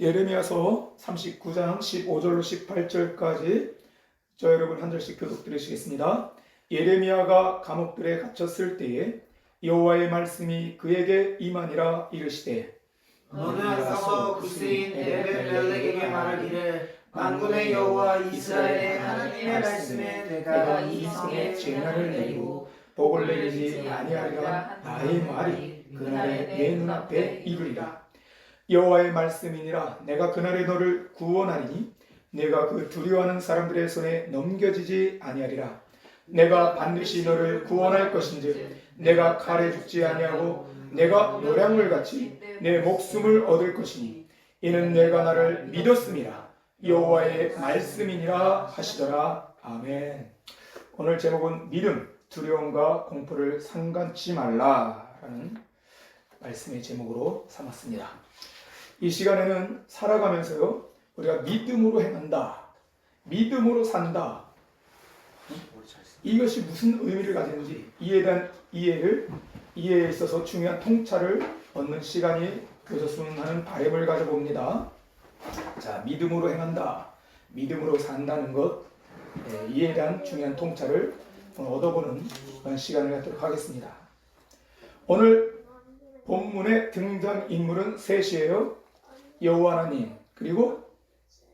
예레미야서 39장 15절로 18절까지 저 여러분 한 절씩 교독 들으시겠습니다. 예레미야가 감옥들에 갇혔을 때에 여호와의 말씀이 그에게 임하니라 이르시되 너는 가서 구스인 에벤멜렉에게 말하기를 만군의 여호와 이스라엘의 하나님의 말씀에 내가 이 성에 재난을 내리고 복을 내리지 아니하리라 나의 말이 그날에 내 눈앞에 이르리라. 여호와의 말씀이니라 내가 그날에 너를 구원하리니 내가 그 두려워하는 사람들의 손에 넘겨지지 아니하리라. 내가 반드시 너를 구원할 것인즉 내가 칼에 죽지 아니하고 내가 노량물같이 내 목숨을 얻을 것이니 이는 내가 나를 믿었음이라 여호와의 말씀이니라 하시더라. 아멘. 오늘 제목은 믿음, 두려움과 공포를 상관치 말라라는 말씀의 제목으로 삼았습니다. 이 시간에는 살아가면서요 우리가 믿음으로 행한다, 믿음으로 산다, 이것이 무슨 의미를 가지는지 이해에 있어서 중요한 통찰을 얻는 시간이 되었으면 하는 바람을 가져봅니다. 자, 믿음으로 행한다, 믿음으로 산다는 것, 이에 대한 중요한 통찰을 얻어보는 그런 시간을 갖도록 하겠습니다. 오늘 본문의 등장인물은 셋이에요. 여호와 하나님, 그리고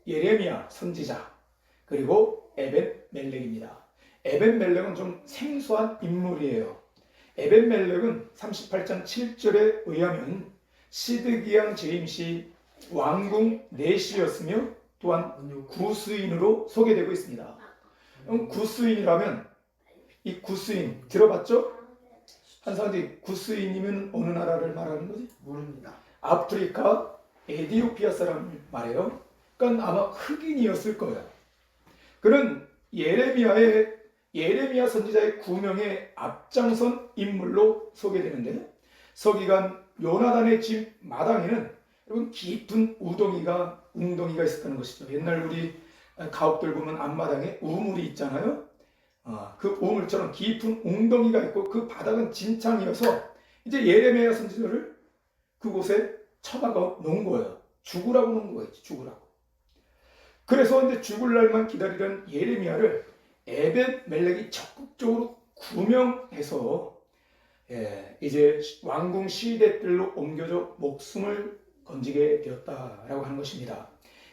예레미야 선지자, 그리고 에벤멜렉입니다. 에벤멜렉은 좀 생소한 인물이에요. 에벤멜렉은 38장 7절에 의하면 시드기양 제임시 왕궁 내시였으며 또한 구스인으로 소개되고 있습니다. 구스인이라면 이 구스인 들어봤죠? 한 사람들이 구스인이면 어느 나라를 말하는 거지? 모릅니다. 아프리카 에티오피아 사람을 말해요. 그러니까 아마 흑인이었을 거예요. 그는 예레미야 선지자의 구명의 앞장선 인물로 소개되는데, 서기관 요나단의 집 마당에는 여러분 깊은 웅덩이가 있었다는 것이죠. 옛날 우리 가옥들 보면 앞마당에 우물이 있잖아요. 그 우물처럼 깊은 웅덩이가 있고 그 바닥은 진창이어서 이제 예레미야 선지자를 그곳에 처박아 놓은 거예요. 죽으라고 놓은 거예요. 죽으라고. 그래서 이제 죽을 날만 기다리던 예레미야를 에벤멜렉이 적극적으로 구명해서 이제 왕궁 시대들로 옮겨져 목숨을 건지게 되었다라고 하는 것입니다.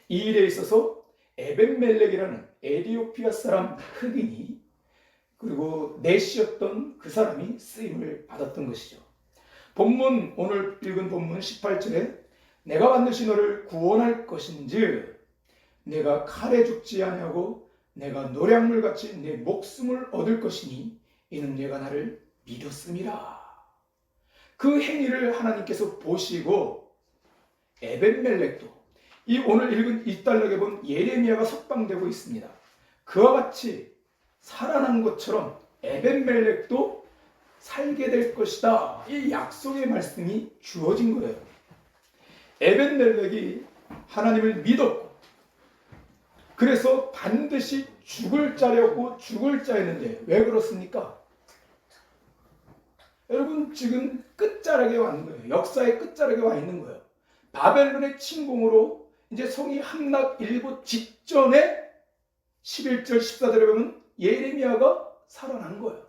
이 일에 있어서 에벤멜렉이라는 에티오피아 사람 흑인이 그리고 내시였던 그 사람이 쓰임을 받았던 것이죠. 오늘 읽은 본문 18절에 내가 반드시 너를 구원할 것인즉 내가 칼에 죽지 아니하고 내가 노량물같이 내 목숨을 얻을 것이니 이는 내가 나를 믿었음이라. 그 행위를 하나님께서 보시고 에벤멜렉도 이 오늘 읽은 이 달락에 본 예레미야가 석방되고 있습니다. 그와 같이 살아난 것처럼 에벤멜렉도 살게 될 것이다. 이 약속의 말씀이 주어진 거예요. 에벤멜렉이 하나님을 믿었고 그래서 반드시 죽을 자였고 죽을 자였는데 왜 그렇습니까? 여러분 지금 끝자락에 와 있는 거예요. 역사의 끝자락에 와 있는 거예요. 바벨론의 침공으로 이제 성이 함락 일보 직전에 11절 14절에 보면 예레미야가 살아난 거예요.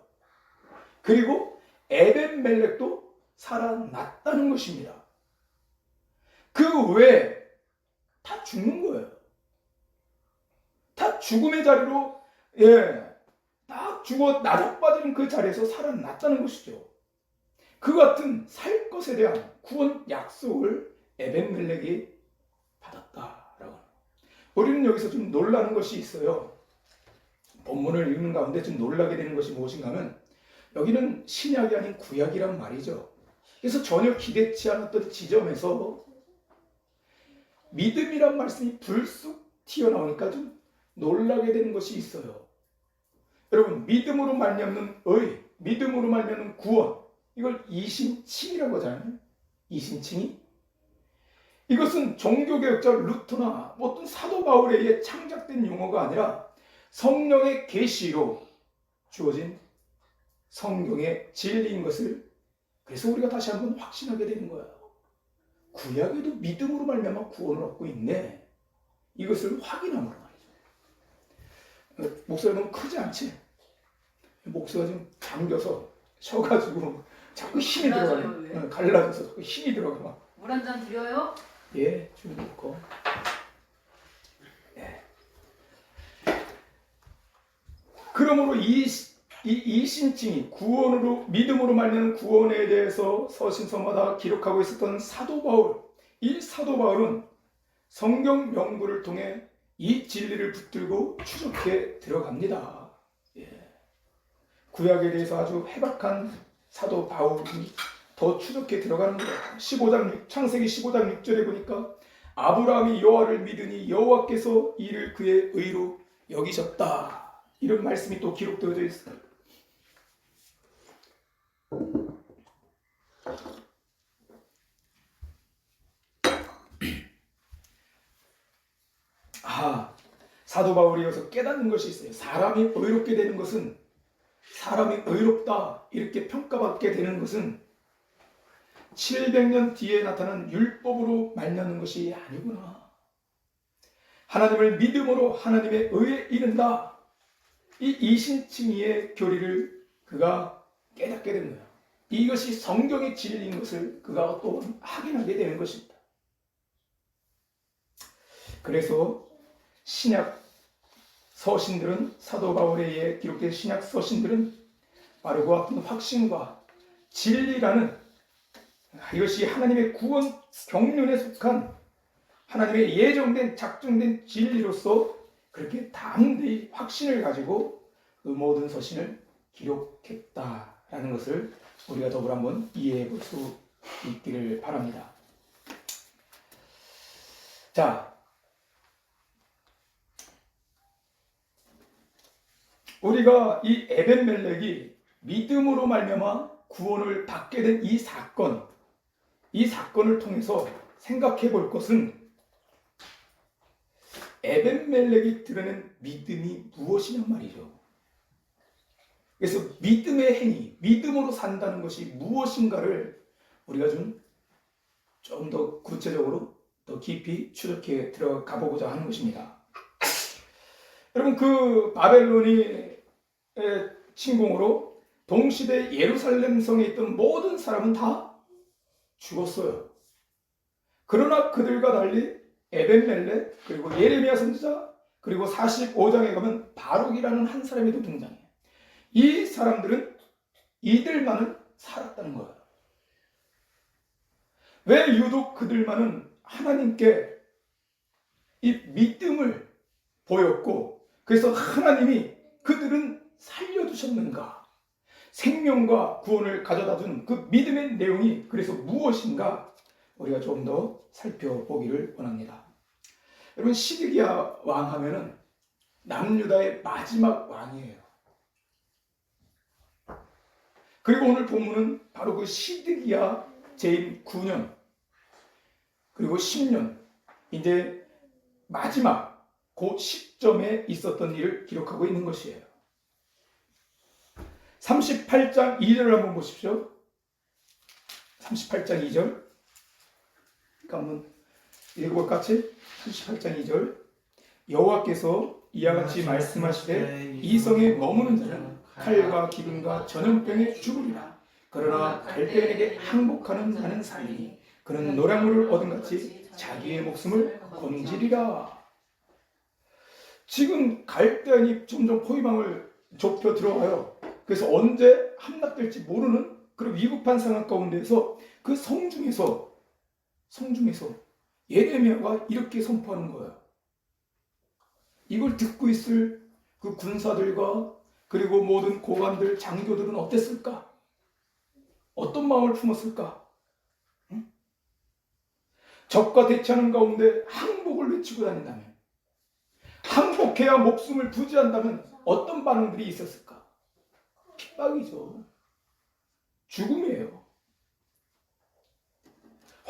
그리고 에벤멜렉도 살아났다는 것입니다. 그 외에 다 죽는 거예요. 다 죽음의 자리로 딱 죽어 나락빠지는 그 자리에서 살아났다는 것이죠. 그 같은 살 것에 대한 구원 약속을 에벤멜렉이 받았다라고. 우리는 여기서 좀 놀라는 것이 있어요. 본문을 읽는 가운데 좀 놀라게 되는 것이 무엇인가 하면 여기는 신약이 아닌 구약이란 말이죠. 그래서 전혀 기대치 않았던 지점에서 믿음이란 말씀이 불쑥 튀어나오니까 좀 놀라게 되는 것이 있어요. 여러분 믿음으로 말미암는 의, 믿음으로 말미암는 구원, 이걸 이신칭이라고 하잖아요. 이신칭이 이것은 종교개혁자 루터나 어떤 사도 바울에 의해 창작된 용어가 아니라 성령의 계시로 주어진 성경의 진리인 것을 그래서 우리가 다시 한번 확신하게 되는 거예요. 구약에도 믿음으로 말미암아 구원을 얻고 있네. 이것을 확인함으로 말이죠. 목소리는 크지 않지? 목소리가 좀 잠겨서 쉬어가지고 자꾸 힘이 들어가요. 갈라져서 자꾸 힘이 들어가. 물 한 잔 드려요? 예, 좀 넣고. 예. 그러므로 이 신칭이 구원으로 믿음으로 말미암는 구원에 대해서 서신서마다 기록하고 있었던 사도 바울. 이 사도 바울은 성경 명구를 통해 이 진리를 붙들고 추적해 들어갑니다. 예. 구약에 대해서 아주 해박한 사도 바울이 더 추적해 들어가는 거예요. 창세기 15장 6절에 보니까 아브라함이 여호와를 믿으니 여호와께서 이를 그의 의로 여기셨다. 이런 말씀이 또 기록되어져 있어요. 사도 바울이 여기서 깨닫는 것이 있어요. 사람이 의롭게 되는 것은, 사람이 의롭다 이렇게 평가받게 되는 것은 700년 뒤에 나타난 율법으로 말미암는 것이 아니구나. 하나님을 믿음으로 하나님의 의에 이른다. 이 이신칭의의 교리를 그가 깨닫게 된 거예요. 이것이 성경의 진리인 것을 그가 또 확인하게 되는 것입니다. 그래서 신약 서신들은, 사도 바울에 의해 기록된 신약 서신들은 바로 그와 같은 확신과 진리라는, 이것이 하나님의 구원 경륜에 속한 하나님의 예정된 작정된 진리로서 그렇게 담대히 확신을 가지고 그 모든 서신을 기록했다라는 것을 우리가 더불어 한번 이해해 볼 수 있기를 바랍니다. 자, 우리가 이 에벤멜렉이 믿음으로 말미암아 구원을 받게 된 이 사건을 통해서 생각해 볼 것은 에벤멜렉이 드러낸 믿음이 무엇이냐 말이죠. 그래서 믿음의 행위, 믿음으로 산다는 것이 무엇인가를 우리가 좀 더 구체적으로 더 깊이 추적해 들어가 보고자 하는 것입니다. 여러분, 그 바벨론이 침공으로 동시대 예루살렘 성에 있던 모든 사람은 다 죽었어요. 그러나 그들과 달리 에벤멜렉, 그리고 예레미야 선지자, 그리고 45장에 가면 바룩이라는 한 사람이 또 등장해요. 이 사람들은 이들만은 살았다는 거예요. 왜 유독 그들만은 하나님께 이 믿음을 보였고, 그래서 하나님이 그들은 살려두셨는가? 생명과 구원을 가져다 준 그 믿음의 내용이 그래서 무엇인가 우리가 조금 더 살펴보기를 원합니다. 여러분, 시드기야 왕 하면은 남유다의 마지막 왕이에요. 그리고 오늘 본문은 바로 그 시드기야 재임 9년 그리고 10년, 이제 마지막 그 시점에 있었던 일을 기록하고 있는 것이에요. 38장 2절을 한번 보십시오. 38장 2절. 한번 읽어볼까? 38장 2절. 여호와께서 이와 같이 말씀하시되 이 성에 머무는 자는 칼과 기근과 전염병에 죽으리라. 그러나 갈대에게 항복하는 자는 살리니 그는 노량물을 얻은 같이 자기의 목숨을 건지리라. 지금 갈대안이 점점 포위망을 좁혀 들어가요. 그래서 언제 함락될지 모르는 그런 위급한 상황 가운데서 그 성중에서 예레미야가 이렇게 선포하는 거예요. 이걸 듣고 있을 그 군사들과 그리고 모든 고관들, 장교들은 어땠을까? 어떤 마음을 품었을까? 응? 적과 대치하는 가운데 항복을 외치고 다닌다면, 항복해야 목숨을 부지한다면 어떤 반응들이 있었을까? 핍박이죠. 죽음이에요.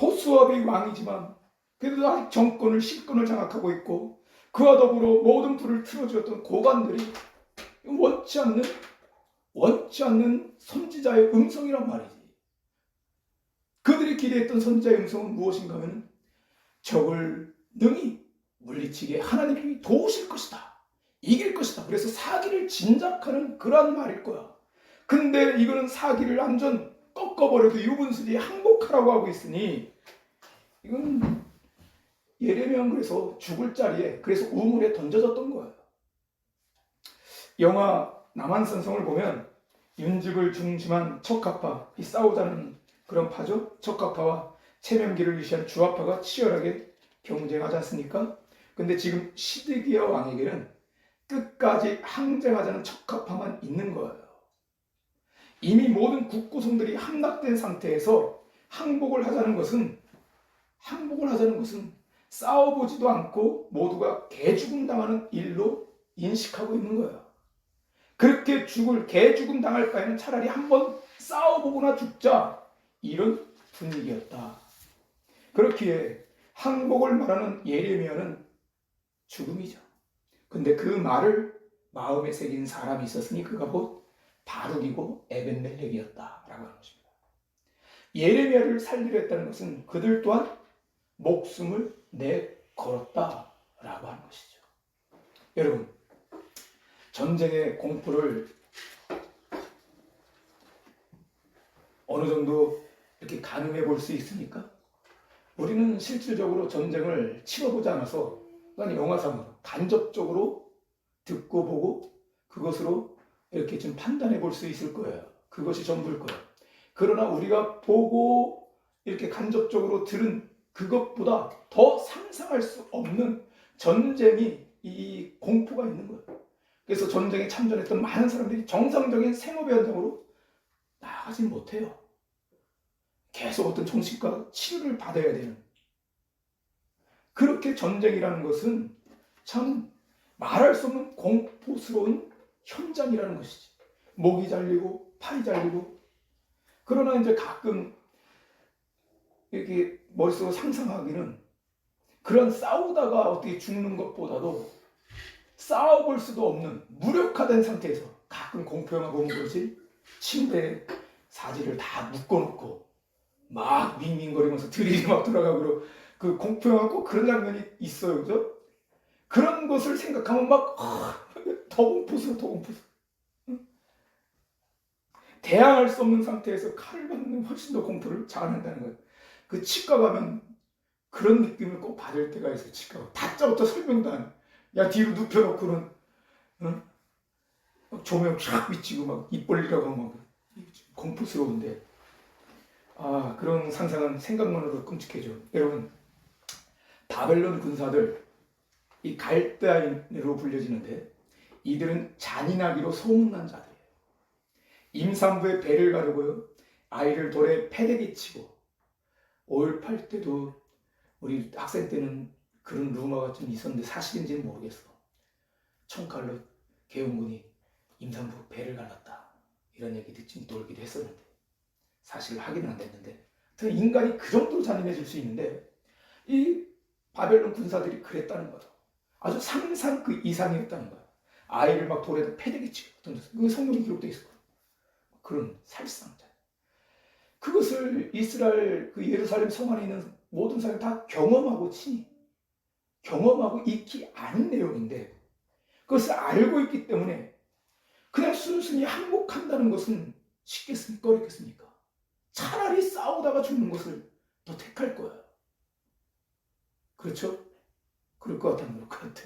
호수아비 왕이지만 그래도 아직 정권을, 실권을 장악하고 있고 그와 더불어 모든 불을 틀어주었던 고관들이 원치 않는 선지자의 음성이란 말이지. 그들이 기대했던 선지자의 음성은 무엇인가 하면 적을 능히 물리치게 하나님이 도우실 것이다. 이길 것이다. 그래서 사기를 진작하는 그러한 말일 거야. 근데 이거는 사기를 완전 꺾어버려도 유분수지 항복하라고 하고 있으니 이건 예레미야는 그래서 죽을 자리에 그래서 우물에 던져졌던 거예요. 영화 남한산성을 보면 윤직을 중심한 척학파, 이 싸우자는 그런 파죠. 척학파와 체면기를 위시한 주화파가 치열하게 경쟁하지 않습니까? 근데 지금 시드기야 왕에게는 끝까지 항쟁하자는 척학파만 있는 거예요. 이미 모든 국구성들이 함락된 상태에서 항복을 하자는 것은 싸워보지도 않고 모두가 개죽음 당하는 일로 인식하고 있는 거예요. 그렇게 개죽음 당할 바에는 차라리 한번 싸워보거나 죽자, 이런 분위기였다. 그렇기에 항복을 말하는 예레미야는 죽음이죠. 근데 그 말을 마음에 새긴 사람이 있었으니 그가 곧 바룩이고 에벤멜렉이었다라고 하는 것입니다. 예레미야를 살리려 했다는 것은 그들 또한 목숨을 내걸었다라고 하는 것이죠. 여러분, 전쟁의 공포를 어느 정도 이렇게 가늠해 볼 수 있습니까? 우리는 실질적으로 전쟁을 치러보지 않아서 영화상으로 간접적으로 듣고 보고 그것으로 이렇게 좀 판단해 볼 수 있을 거예요. 그것이 전부일 거예요. 그러나 우리가 보고 이렇게 간접적으로 들은 그것보다 더 상상할 수 없는 전쟁이 이 공포가 있는 거예요. 그래서 전쟁에 참전했던 많은 사람들이 정상적인 생업의 현장으로 나가지 못해요. 계속 어떤 정신과 치료를 받아야 되는. 그렇게 전쟁이라는 것은 참 말할 수 없는 공포스러운 현장이라는 것이지. 목이 잘리고 팔이 잘리고. 그러나 이제 가끔 이렇게 머릿속으로 상상하기는 그런 싸우다가 어떻게 죽는 것보다도 싸워볼 수도 없는 무력화된 상태에서 가끔 공포영화 보면 그러지, 침대에 사지를 다 묶어놓고 막 밍밍거리면서 드릴이 막 돌아가고 그 공포영화 꼭 그런 장면이 있어요. 그죠? 그런 것을 생각하면 막 더 공포스러워, 더 공포스러워. 대항할 수 없는 상태에서 칼을 받는 훨씬 더 공포를 자아낸다는 거예요. 그 치과 가면 그런 느낌을 꼭 받을 때가 있어요. 치과 다짜고짜 설명도 안 해. 야, 뒤로 눕혀놓고는 조명 쫙 비치고 막 입 벌리라고 하면 막 공포스러운데, 그런 상상은 생각만으로 끔찍해져. 여러분, 바벨론 군사들, 이 갈대아인으로 불려지는데 이들은 잔인하기로 소문난 자들이에요. 임산부의 배를 가르고요, 아이를 돌에 패대기 치고, 5.18 때도 우리 학생 때는 그런 루머가 좀 있었는데 사실인지는 모르겠어. 총칼로 계엄군이 임산부 배를 갈랐다, 이런 얘기도 좀 돌기도 했었는데 사실 확인은 안 됐는데, 인간이 그 정도로 잔인해질 수 있는데 이 바벨론 군사들이 그랬다는 거죠. 아주 상상 그 이상이었다는 거야. 아이를 막 돌에다 패대기 치고 던졌어. 그 성경에 기록되어 있을 거야. 그런 살상자. 그것을 이스라엘 그 예루살렘 성 안에 있는 모든 사람이 다 경험하고 익히 아는 내용인데, 그것을 알고 있기 때문에 그냥 순순히 항복한다는 것은 쉽겠습니까? 어렵겠습니까? 차라리 싸우다가 죽는 것을 더 택할 거예요. 그렇죠? 그럴 것 같다는 것 같아.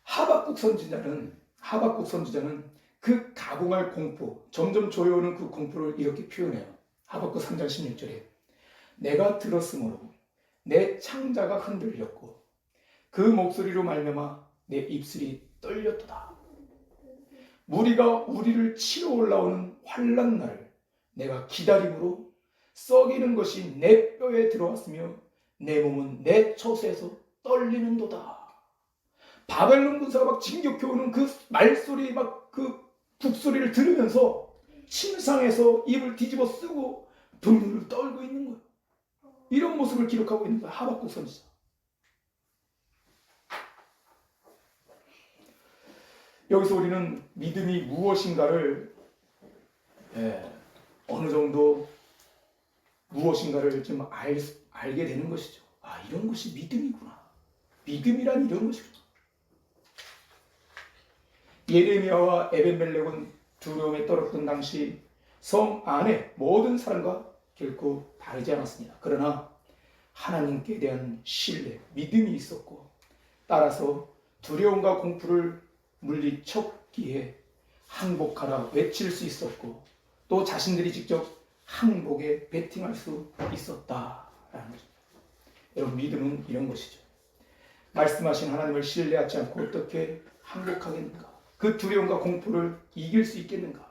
하박국 선지자는 그 가공할 공포, 점점 조여오는 그 공포를 이렇게 표현해요. 하박국 3장 16절에 내가 들었으므로 내 창자가 흔들렸고 그 목소리로 말미암아 내 입술이 떨렸도다. 무리가 우리를 치러 올라오는 환난 날을 내가 기다림으로 썩이는 것이 내 뼈에 들어왔으며 내 몸은 내 처소에서 떨리는도다. 바벨론 군사가 막 진격해오는 그 말소리, 막 그 북소리를 들으면서 침상에서 입을 뒤집어 쓰고 분노를 떨고 있는 거예요. 이런 모습을 기록하고 있는 거예요. 하박국 선지자. 여기서 우리는 믿음이 무엇인가를 어느 정도 무엇인가를 좀 알게 되는 것이죠. 아, 이런 것이 믿음이구나. 믿음이란 이런 것이구나. 예레미야와 에벤멜렉은 두려움에 떨었던 당시 성 안에 모든 사람과 결코 다르지 않았습니다. 그러나 하나님께 대한 신뢰, 믿음이 있었고, 따라서 두려움과 공포를 물리쳤기에 항복하라 외칠 수 있었고, 또 자신들이 직접 항복에 베팅할 수 있었다라는 거죠. 여러분, 믿음은 이런 것이죠. 말씀하신 하나님을 신뢰하지 않고 어떻게 항복하겠는가? 그 두려움과 공포를 이길 수 있겠는가?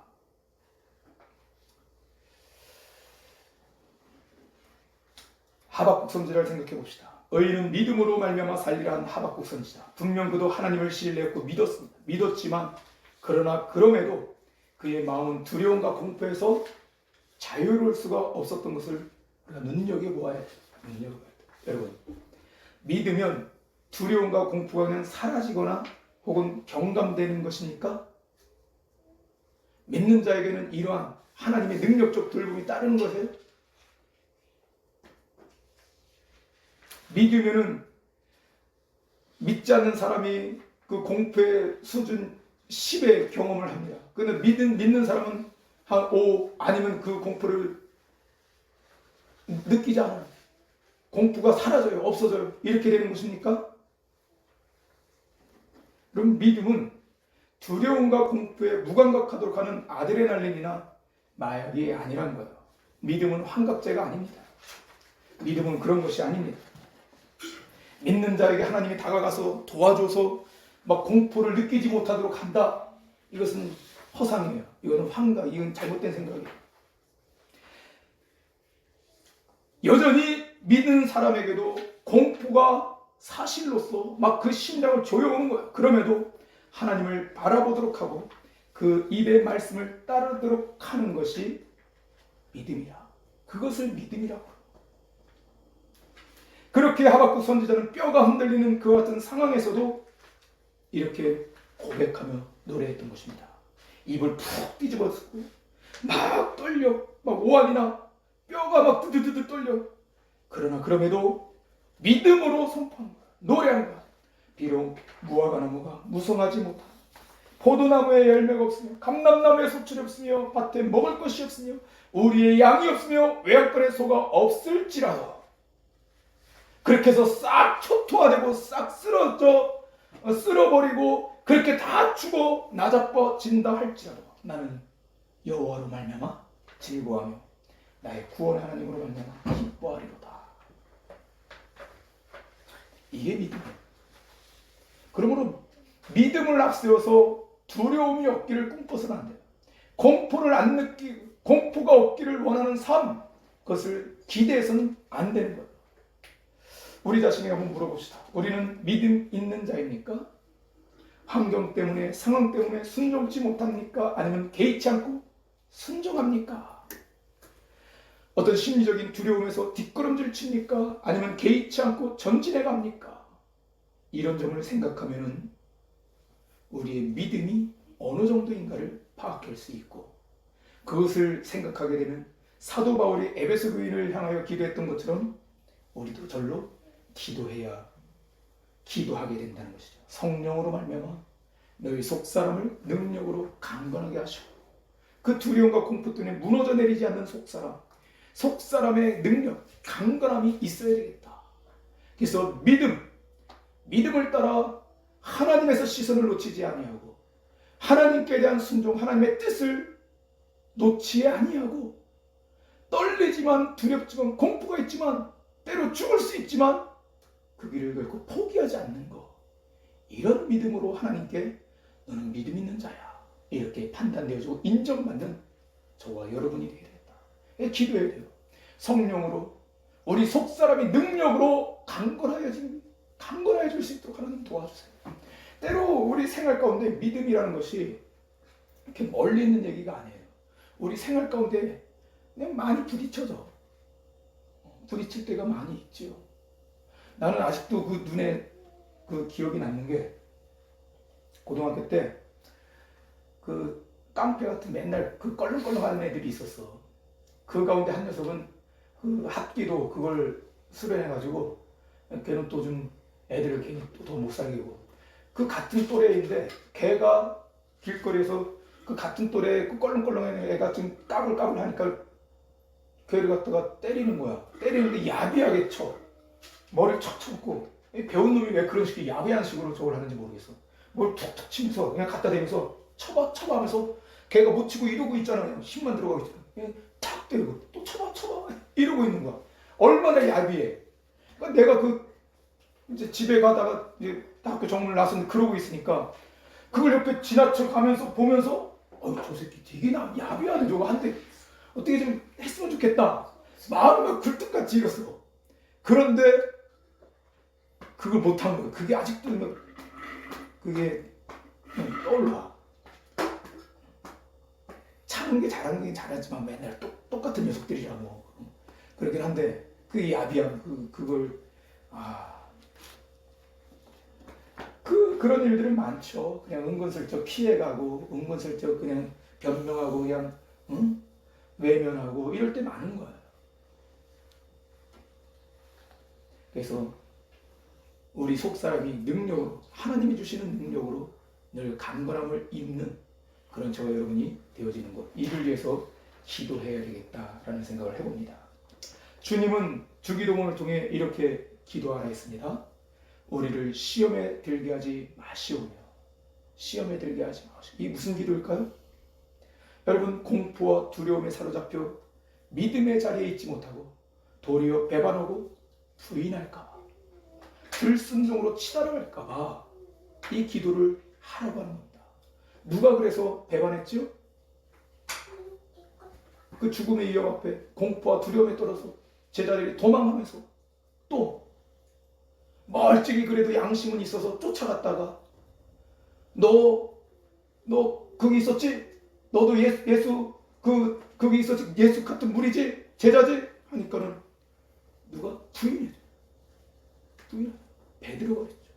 하박국 선지자를 생각해 봅시다. 의인은 믿음으로 말미암아 살리라 한 하박국 선지자. 분명 그도 하나님을 신뢰했고 믿었습니다. 믿었지만 그러나 그럼에도 그의 마음은 두려움과 공포에서 자유로울 수가 없었던 것을 우리가 눈여겨보아야 돼요. 여러분, 믿으면 두려움과 공포가 그냥 사라지거나 혹은 경감되는 것입니까? 믿는 자에게는 이러한 하나님의 능력적 돌봄이 따르는 것이에요. 믿으면은 믿지 않는 사람이 그 공포의 수준 10의 경험을 합니다. 그런데 믿는 사람은 한 5 아니면 그 공포를 느끼지 않아요. 공포가 사라져요. 없어져요. 이렇게 되는 것입니까? 그럼 믿음은 두려움과 공포에 무감각하도록 하는 아드레날린이나 마약이 아니라는 거예요. 믿음은 환각제가 아닙니다. 믿음은 그런 것이 아닙니다. 믿는 자에게 하나님이 다가가서 도와줘서 막 공포를 느끼지 못하도록 한다. 이것은 허상이에요. 이거는 환각, 이건 잘못된 생각이에요. 여전히 믿는 사람에게도 공포가 사실로서 막 그 심장을 조여오는 거예요. 그럼에도 하나님을 바라보도록 하고 그 입의 말씀을 따르도록 하는 것이 믿음이라. 그것을 믿음이라고. 그렇게 하박국 선지자는 뼈가 흔들리는 그와 같은 상황에서도 이렇게 고백하며 노래했던 것입니다. 입을 푹 뒤집어쓰고 막 떨려, 막 오한이나 뼈가 막 드드드드 떨려. 그러나 그럼에도 믿음으로 선포한 거야. 노래한 거야. 비록 무화과 나무가 무성하지 못하고 포도나무에 열매가 없으며 감람나무에 소출이 없으며 밭에 먹을 것이 없으며 우리의 양이 없으며 외양간에 소가 없을지라도 그렇게 해서 싹 초토화되고 싹 쓸어버리고 그렇게 다 죽어 나자빠진다 할지라도 나는 여호와로 말미암아 즐거워하며 나의 구원 하나님으로 말미암아 기뻐하리로다. 이게 믿음이에요. 그러므로 믿음을 앞세워서 두려움이 없기를 꿈꿔서는 안 돼요. 공포를 안 느끼고 공포가 없기를 원하는 삶, 그것을 기대해서는 안 되는 거예요. 우리 자신에게 한번 물어봅시다. 우리는 믿음 있는 자입니까? 환경 때문에, 상황 때문에 순종치 못합니까? 아니면 개의치 않고 순종합니까? 어떤 심리적인 두려움에서 뒷걸음질 칩니까? 아니면 개의치 않고 전진해 갑니까? 이런 점을 생각하면 우리의 믿음이 어느 정도인가를 파악할 수 있고, 그것을 생각하게 되면 사도 바울이 에베소 교인을 향하여 기도했던 것처럼 우리도 절로 기도하게 된다는 것이죠. 성령으로 말미암아 너희 속사람을 능력으로 강건하게 하시고, 그 두려움과 공포 때문에 무너져 내리지 않는 속사람의 능력, 강건함이 있어야 되겠다. 그래서 믿음을 따라 하나님에서 시선을 놓치지 아니하고 하나님께 대한 순종, 하나님의 뜻을 놓지 아니하고 떨리지만 두렵지만 공포가 있지만 때로 죽을 수 있지만 그 길을 결코 포기하지 않는 것, 이런 믿음으로 하나님께 너는 믿음 있는 자야 이렇게 판단되어지고 인정받는 저와 여러분이 되어야 되겠다. 기도해야 돼요. 성령으로 우리 속사람이 능력으로 강건하여 줄 수 있도록 하나님 도와주세요. 때로 우리 생활 가운데 믿음이라는 것이 이렇게 멀리 있는 얘기가 아니에요. 우리 생활 가운데 그냥 많이 부딪혀져. 부딪힐 때가 많이 있지요. 나는 아직도 그 눈에 그 기억이 남는 게, 고등학교 때 그 깡패 같은 맨날 그 껄렁껄렁하는 애들이 있었어. 그 가운데 한 녀석은 그 합기도 그걸 수련해가지고 걔는 또 좀 애들을 괜히 또 더 못 살리고 그 같은 또래인데 걔가 길거리에서 그 같은 또래 그 껄렁껄렁한 애가 좀 까불까불 하니까 걔를 갖다가 때리는 거야. 때리는데 야비하게 쳐. 머리를 척 쳐먹고 배운 놈이 왜 그런 식의 야비한 식으로 저걸 하는지 모르겠어. 뭘 툭툭 치면서 그냥 갖다 대면서 쳐봐 쳐봐 하면서 걔가 못 치고 이러고 있잖아요. 힘만 들어가고 있잖아. 그냥 탁 때리고 또 쳐봐 쳐봐 이러고 있는 거야. 얼마나 야비해. 그러니까 내가 그 이제 집에 가다가 이제 학교 정문을 나섰는데 그러고 있으니까 그걸 옆에 지나쳐 가면서 보면서 저 새끼 되게 야비하네 저거 한테 어떻게 좀 했으면 좋겠다. 마음이 막 굴뚝같이 익었어. 그런데 그걸 못한 거예요. 그게 아직도 막 그게 떠올라. 차는 게 잘하는 게 잘하지만 맨날 똑같은 녀석들이라고 그러긴 한데 그 야비한 그걸 그런 일들은 많죠. 그냥 은근슬쩍 피해가고 은근슬쩍 그냥 변명하고 그냥 외면하고 이럴 때 많은 거예요. 그래서 우리 속사람이 능력으로 하나님이 주시는 능력으로 늘 강건함을 입는 그런 저와 여러분이 되어지는 것, 이를 위해서 기도해야 되겠다라는 생각을 해봅니다. 주님은 주기도문을 통해 이렇게 기도하라 했습니다. 우리를 시험에 들게 하지 마시오며. 시험에 들게 하지 마시오. 이게 무슨 기도일까요? 여러분, 공포와 두려움에 사로잡혀 믿음의 자리에 있지 못하고 도리어 배반하고 부인할까봐, 불순종으로 치달아갈까봐 이 기도를 하라고 하는 겁니다. 누가 그래서 배반했죠? 그 죽음의 위협 앞에 공포와 두려움에 떨어서 제자리에 도망하면서 또 멀찍이 그래도 양심은 있어서 쫓아갔다가 너 거기 있었지? 너도 예수 거기 있었지? 예수 같은 무리지? 제자지? 하니까는 누가 부인해. 베드로가 그랬죠.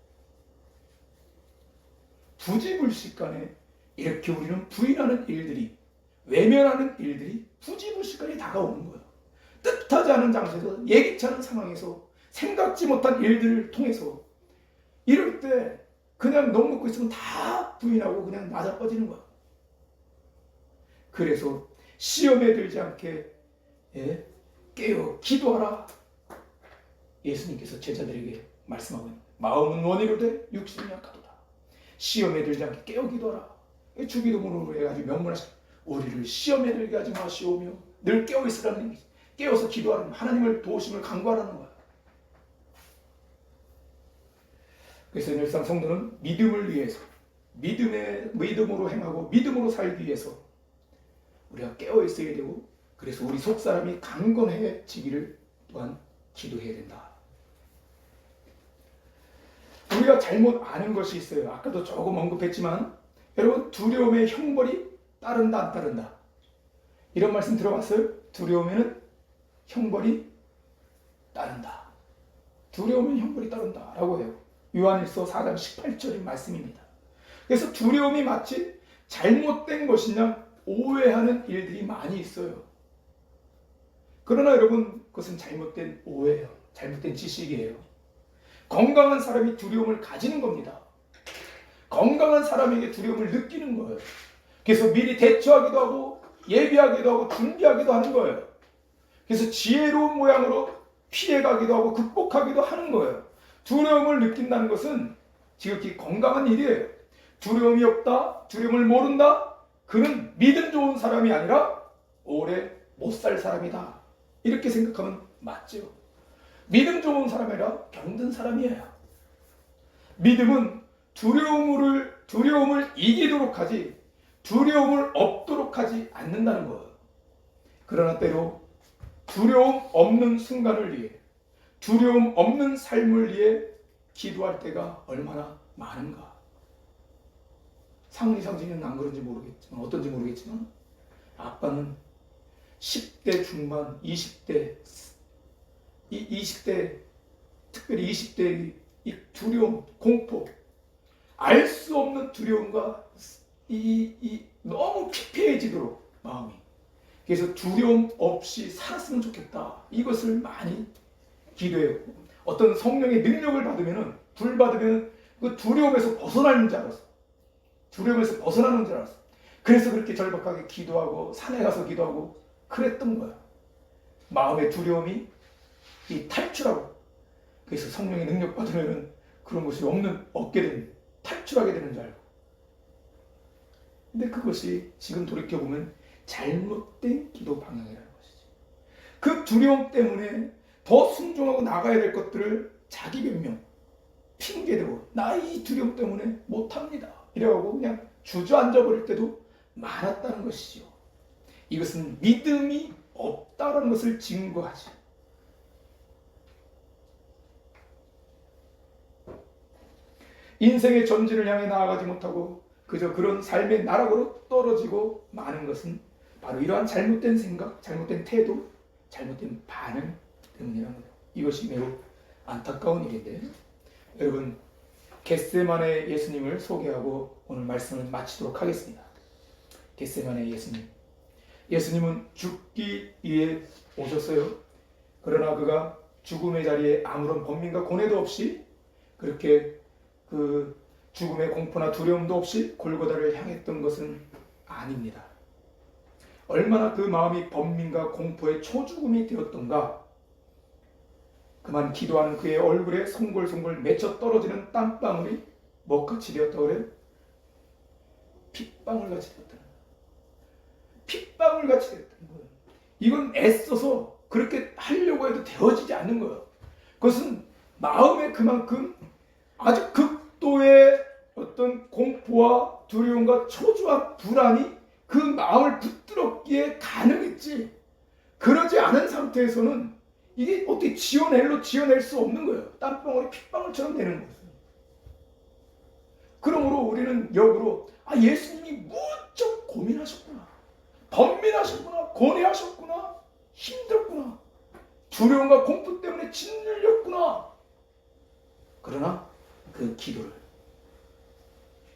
부지불식간에 이렇게 우리는 부인하는 일들이, 외면하는 일들이 부지불식간에 다가오는 거예요. 뜻하지 않은 장소에서, 예기치 않은 상황에서, 생각지 못한 일들을 통해서 이럴 때 그냥 넋 놓고 있으면 다 부인하고 그냥 낮아빠지는 거야. 그래서 시험에 들지 않게 깨어 기도하라. 예수님께서 제자들에게 말씀하고 있는 거예요. 마음은 원이로되 육신이 약하도다. 시험에 들지 않게 깨어 기도하라. 주기도문으로 해가지고 명문하시고 우리를 시험에 들게 하지 마시오며 늘 깨어 있으라는 얘기죠. 깨어서 기도하는, 하나님을 도우심을 간구하라는 거야. 그래서 늘상 성도는 믿음을 위해서, 믿음으로 행하고 믿음으로 살기 위해서 우리가 깨어 있어야 되고, 그래서 우리 속사람이 강건해지기를 또한 기도해야 된다. 우리가 잘못 아는 것이 있어요. 아까도 조금 언급했지만 여러분, 두려움의 형벌이 따른다 안 따른다, 이런 말씀 들어봤어요? 두려움에는 형벌이 따른다. 두려움은 형벌이 따른다 라고 해요. 요한일서 4장 18절의 말씀입니다. 그래서 두려움이 마치 잘못된 것이냐 오해하는 일들이 많이 있어요. 그러나 여러분, 그것은 잘못된 오해예요. 잘못된 지식이에요. 건강한 사람이 두려움을 가지는 겁니다. 건강한 사람에게 두려움을 느끼는 거예요. 그래서 미리 대처하기도 하고 예비하기도 하고 준비하기도 하는 거예요. 그래서 지혜로운 모양으로 피해가기도 하고 극복하기도 하는 거예요. 두려움을 느낀다는 것은 지극히 건강한 일이에요. 두려움이 없다, 두려움을 모른다, 그는 믿음 좋은 사람이 아니라 오래 못 살 사람이다, 이렇게 생각하면 맞죠. 믿음 좋은 사람이 아니라 병든 사람이에요. 믿음은 두려움을 이기도록 하지 두려움을 없도록 하지 않는다는 거예요. 그러나 때로 두려움 없는 순간을 위해, 두려움 없는 삶을 위해 기도할 때가 얼마나 많은가. 상훈이는 안 그런지 모르겠지만, 어떤지 모르겠지만 아빠는 10대 중반, 20대, 특별히 20대의 이 두려움, 공포, 알 수 없는 두려움과 이 너무 피폐해지도록 마음이, 그래서 두려움 없이 살았으면 좋겠다. 이것을 많이 기도해요. 어떤 성령의 능력을 받으면은 불 받으면 그 두려움에서 벗어나는 줄 알았어. 두려움에서 벗어나는 줄 알았어. 그래서 그렇게 절박하게 기도하고 산에 가서 기도하고 그랬던 거야. 마음의 두려움이 이 탈출하고, 그래서 성령의 능력 받으면은 그런 것이 없게 되는, 탈출하게 되는 줄 알고. 근데 그것이 지금 돌이켜보면 잘못된 기도 방향이라는 것이지. 그 두려움 때문에 더 순종하고 나가야 될 것들을 자기 변명, 핑계대고 나 이 두려움 때문에 못합니다 이래가고 그냥 주저앉아 버릴 때도 많았다는 것이죠. 이것은 믿음이 없다는 것을 증거하지. 인생의 전진을 향해 나아가지 못하고 그저 그런 삶의 나락으로 떨어지고 마는 것은 바로 이러한 잘못된 생각, 잘못된 태도, 잘못된 반응 때문이라는 거예요. 이것이 매우 안타까운 일인데, 여러분, 겟세마네 예수님을 소개하고 오늘 말씀을 마치도록 하겠습니다. 겟세마네 예수님. 예수님은 죽기 위해 오셨어요. 그러나 그가 죽음의 자리에 아무런 번민과 고뇌도 없이 그렇게 그 죽음의 공포나 두려움도 없이 골고다를 향했던 것은 아닙니다. 얼마나 그 마음이 번민과 공포의 초죽음이 되었던가. 그만 기도하는 그의 얼굴에 송골송골 맺혀 떨어지는 땀방울이 뭐같이 되었다고 그래요? 핏방울같이 되었다는 거예요. 핏방울같이 되었다는 거예요. 이건 애써서 그렇게 하려고 해도 되어지지 않는 거예요. 그것은 마음에 그만큼 아주 극도의 어떤 공포와 두려움과 초조한 불안이 그 마음을 붙들었기에 가능했지, 그러지 않은 상태에서는 이게 어떻게 지어낼 수 없는 거예요. 땀방울이 핏방울처럼 되는 거예요. 그러므로 우리는 역으로 예수님이 무척 고민하셨구나, 번민하셨구나, 고뇌하셨구나, 힘들었구나, 두려움과 공포 때문에 짓눌렸구나. 그러나 그 기도를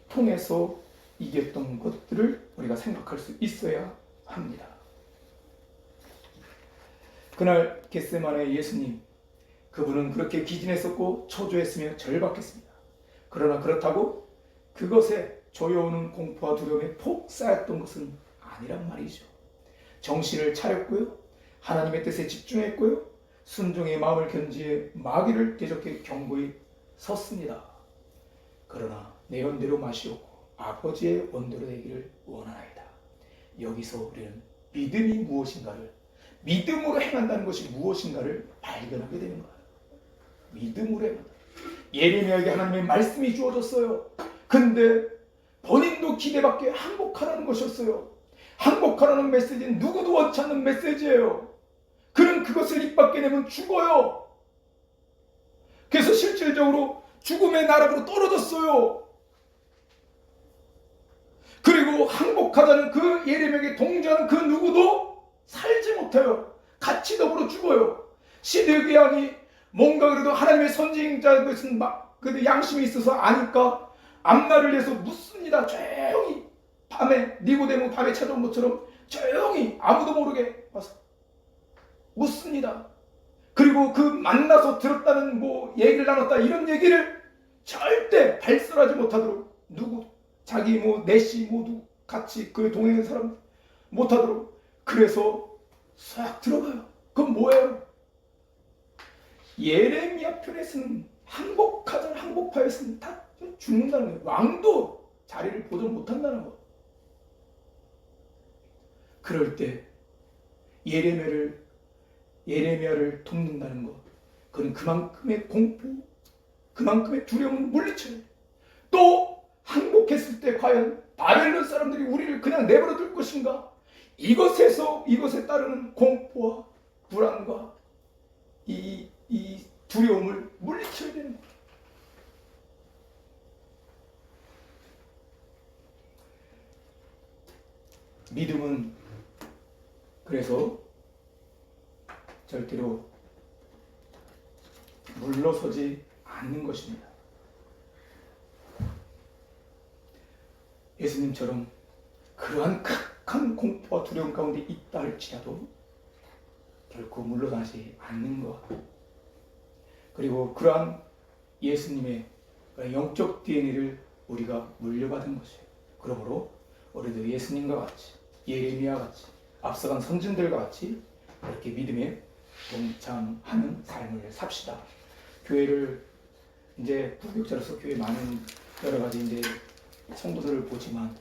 통해서 이겼던 것들을 우리가 생각할 수 있어야 합니다. 그날 겟세마네 예수님, 그분은 그렇게 기진했었고 초조했으며 절박했습니다. 그러나 그렇다고 그것에 조여오는 공포와 두려움에 폭 쌓였던 것은 아니란 말이죠. 정신을 차렸고요, 하나님의 뜻에 집중했고요, 순종의 마음을 견지해 마귀를 대적해 견고히 섰습니다. 그러나 내 원대로 마시옵고 아버지의 원대로 되기를 원하나이다. 여기서 우리는 믿음이 무엇인가를, 믿음으로 행한다는 것이 무엇인가를 발견하게 되는 거예요. 믿음으로 행한다. 예레미야에게 하나님의 말씀이 주어졌어요. 근데 본인도 기대밖에 항복하라는 것이었어요. 항복하라는 메시지는 누구도 원치 않는 메시지예요. 그는 그것을 입 밖에 내면 죽어요. 그래서 실질적으로 죽음의 나락으로 떨어졌어요. 그리고 항복하자는 그 예레미야에게 동조하는 그 누구도 살지 못해요. 같이 더불어 죽어요. 시드기야 왕이 뭔가 그래도 하나님의 선지자인 것은 그래도 양심이 있어서 아니까 앞날을 위해서 묻습니다. 조용히 밤에, 니고데모 밤에 찾아온 것처럼 조용히 아무도 모르게 와서 묻습니다. 그리고 그 만나서 들었다는 얘기를 나눴다 이런 얘기를 절대 발설하지 못하도록, 누구 자기 내시 모두 같이 그 동행한 사람 못하도록, 그래서 싹 들어가요. 그건 뭐예요? 예레미야 편에서는 항복하자, 항복하였으면 다 죽는다는 거예요. 왕도 자리를 보존 못한다는 거. 그럴 때 예레미야를 돕는다는 것, 그건 그만큼의 공포, 그만큼의 두려움을 물리쳐요. 또 항복했을 때 과연 바벨론 사람들이 우리를 그냥 내버려 둘 것인가? 이것에 따르는 공포와 불안과 이 두려움을 물리쳐야 되는 거예요. 믿음은 그래서 절대로 물러서지 않는 것입니다. 예수님처럼 그러한 큰 공포와 두려움 가운데 있다 할지라도 결코 물러나지 않는 것. 그리고 그러한 예수님의 영적 DNA를 우리가 물려받은 것이에요. 그러므로 우리도 예수님과 같이, 예레미야 같이, 앞서간 선진들과 같이 이렇게 믿음에 동참하는 삶을 삽시다. 교회를 이제 부교육자로서 교회 많은 여러 가지 이제 성도들을 보지만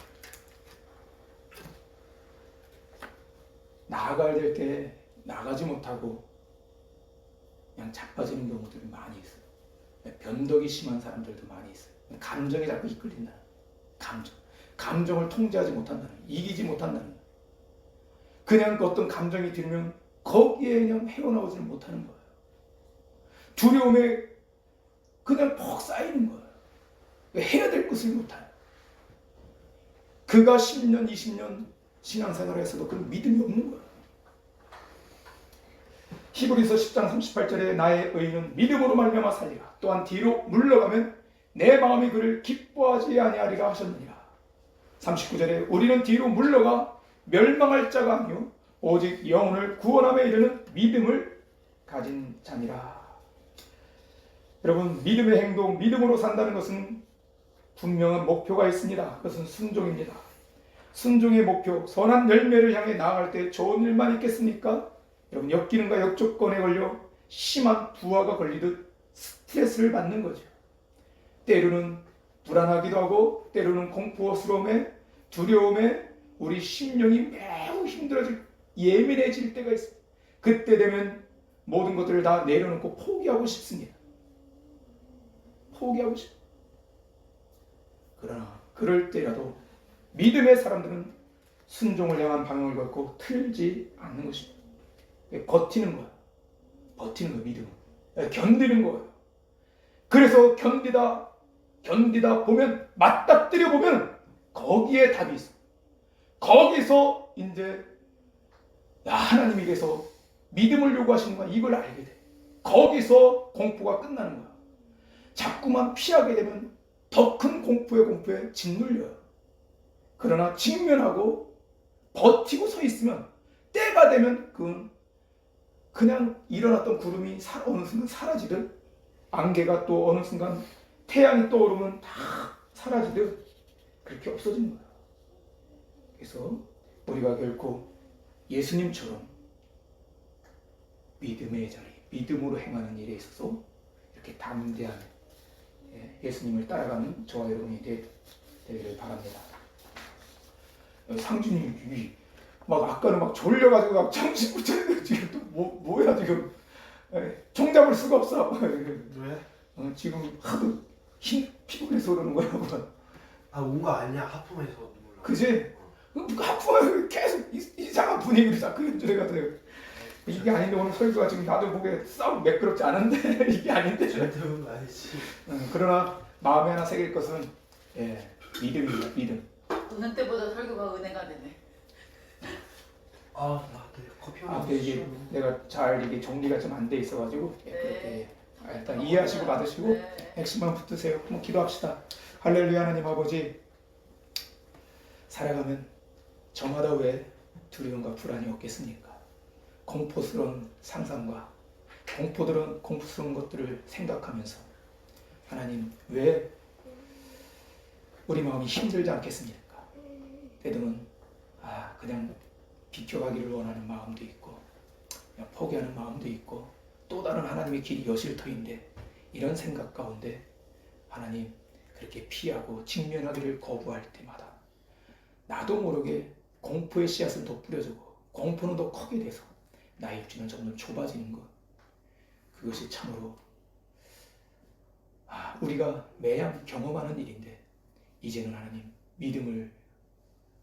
나아가야 될 때 나가지 못하고 그냥 자빠지는 경우들이 많이 있어요. 변덕이 심한 사람들도 많이 있어요. 감정에 자꾸 이끌린다는 감정을 통제하지 못한다는, 이기지 못한다는, 그냥 그 어떤 감정이 들면 거기에 그냥 헤어나오지를 못하는 거예요. 두려움에 그냥 퍽 쌓이는 거예요. 해야 될 것을 못해요. 그가 10년, 20년 신앙생활을 했어도 그 믿음이 없는 거예요. 히브리서 10장 38절에 나의 의인은 믿음으로 말미암아 살리라. 또한 뒤로 물러가면 내 마음이 그를 기뻐하지 아니하리라 하셨느니라. 39절에 우리는 뒤로 물러가 멸망할 자가 아니요 오직 영혼을 구원함에 이르는 믿음을 가진 자니라. 여러분, 믿음의 행동, 믿음으로 산다는 것은 분명한 목표가 있습니다. 그것은 순종입니다. 순종의 목표, 선한 열매를 향해 나아갈 때 좋은 일만 있겠습니까? 여러분, 역기능과 역조건에 걸려 심한 부하가 걸리듯 스트레스를 받는 거죠. 때로는 불안하기도 하고 때로는 공포스러움에, 두려움에 우리 심령이 매우 힘들어질, 예민해질 때가 있습니다. 그때 되면 모든 것들을 다 내려놓고 포기하고 싶습니다. 포기하고 싶습니다. 그러나 그럴 때라도 믿음의 사람들은 순종을 향한 방향을 갖고 틀지 않는 것입니다. 버티는 거야. 버티는 거야, 믿음은. 견디는 거예요. 그래서 견디다 보면, 맞닥뜨려 보면 거기에 답이 있어. 거기서 이제 하나님에게서 믿음을 요구하시는 거야. 이걸 알게 돼. 거기서 공포가 끝나는 거야. 자꾸만 피하게 되면 더 큰 공포에 짓눌려요. 그러나 직면하고 버티고 서 있으면 때가 되면 그냥 일어났던 구름이 어느 순간 사라지듯, 안개가 또 어느 순간 태양이 떠오르면 다 사라지듯 그렇게 없어지는 거야. 그래서 우리가 결코 예수님처럼 믿음의 자리, 믿음으로 행하는 일에 있어서 이렇게 담대한 예수님을 따라가는 저와 여러분이 되기를 바랍니다. 상준이 막 아까는 막 졸려가지고 막 정신 못 차리고 지금 또 뭐야 지금 총 잡을 수가 없어. 왜? 지금 하도 피곤해서 그러는 거야. 온 거 아니야? 하품해서 몰라. 그지? 하품하면 계속 이상한 분위기를 자꾸 연주해가지고 이게 아닌데 오늘 설교가 지금 나도 보기에 썩 매끄럽지 않은데 이게 아닌데. 절대 그런 거 아니지. 그러나 마음에 하나 새길 것은 믿음입니다. 믿음. 오는 때보다 설교가 은혜가 되네. 나 커피 하나 이게 내가 잘 이게 정리가 좀 안 돼 있어가지고 그렇게 일단 이해하시고 받으시고 네. 핵심만 붙드세요. 한번 기도합시다. 할렐루야. 하나님 아버지, 살아가면 저마다 왜 두려움과 불안이 없겠습니까? 공포스러운 상상과 공포스러운 것들을 생각하면서 하나님, 왜 우리 마음이 힘들지 않겠습니까? 때로는 그냥 비켜가기를 원하는 마음도 있고 그냥 포기하는 마음도 있고 또 다른 하나님의 길이 여실터인데, 이런 생각 가운데 하나님 그렇게 피하고 직면하기를 거부할 때마다 나도 모르게 공포의 씨앗은 더 뿌려지고 공포는 더 크게 돼서 나의 입지는 점점 좁아지는 것, 그것이 참으로 우리가 매양 경험하는 일인데, 이제는 하나님 믿음을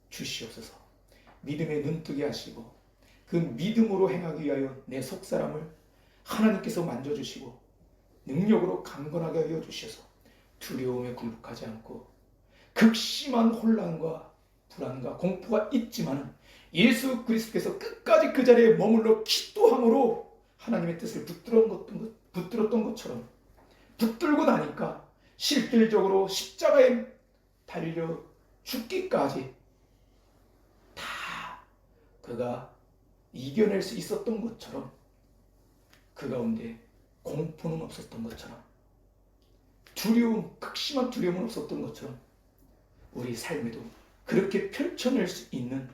주시옵소서. 믿음에 눈뜨게 하시고 그 믿음으로 행하기 위하여 내 속사람을 하나님께서 만져주시고 능력으로 강건하게 하여 주셔서 두려움에 굴복하지 않고, 극심한 혼란과 불안과 공포가 있지만 예수 그리스도께서 끝까지 그 자리에 머물러 기도함으로 하나님의 뜻을 붙들었던 것처럼 붙들고 나니까 실질적으로 십자가에 달려 죽기까지 다 그가 이겨낼 수 있었던 것처럼 그 가운데 공포는 없었던 것처럼 두려움, 극심한 두려움은 없었던 것처럼 우리 삶에도 그렇게 펼쳐낼 수 있는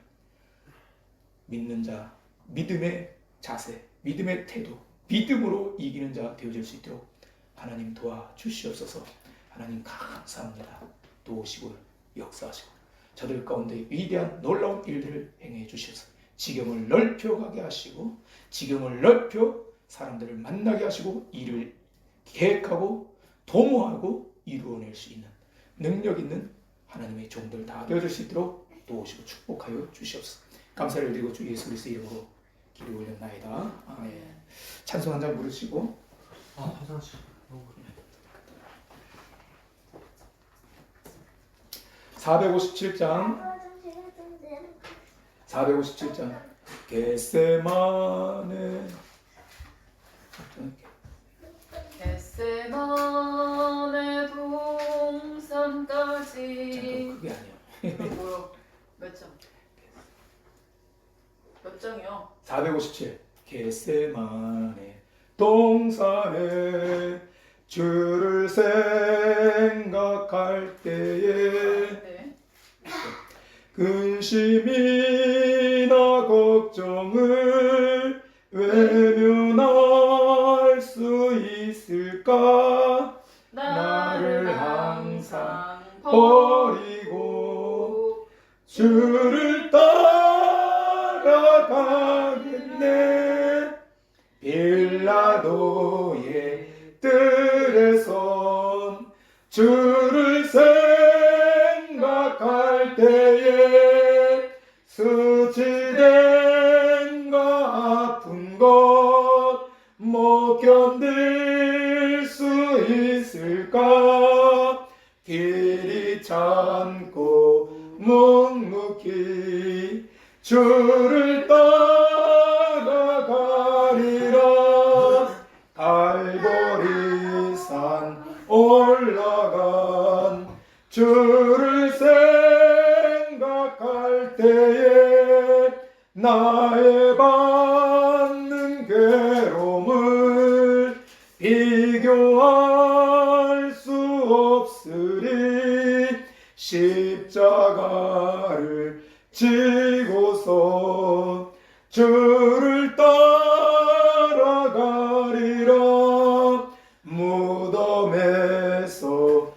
믿는 자, 믿음의 자세, 믿음의 태도, 믿음으로 이기는 자 되어질 수 있도록 하나님 도와주시옵소서. 하나님 감사합니다. 도우시고 역사하시고 저들 가운데 위대한 놀라운 일들을 행해 주셔서 지경을 넓혀가게 하시고 지경을 넓혀 사람들을 만나게 하시고 일을 계획하고 도모하고 이루어낼 수 있는 능력 있는 하나님의 종들 다 되어질 수 있도록 도우시고 축복하여 주시옵소서. 감사를 드리고 주 예수 그리스도 이름으로 기도 올렸나이다. 아멘. 찬송 한 장 부르시고 화장실 457장 457장 겟세마네 겟세마네 동산까지. 잠깐 그게 아니야. 뭐야? 몇 장? 몇 장이요? 457 겟세마네 동산에 주를 생각할 때에 네. 근심이나 걱정을 외면할 수 있을까? 나를 항상 버리고 주를 따라가겠네. 빌라도의 뜰에선 주를 생각할 때에 수치됨과 아픈 것 못 견딜 수 있을까? 길이 참고 묵묵히 주를 따라가리라. 갈보리산 올라간 주를 생각할 때에 나의 받는 괴로움을 비교할 수 없으리. 십자가를 지고서 주를 따라가리라. 무덤에서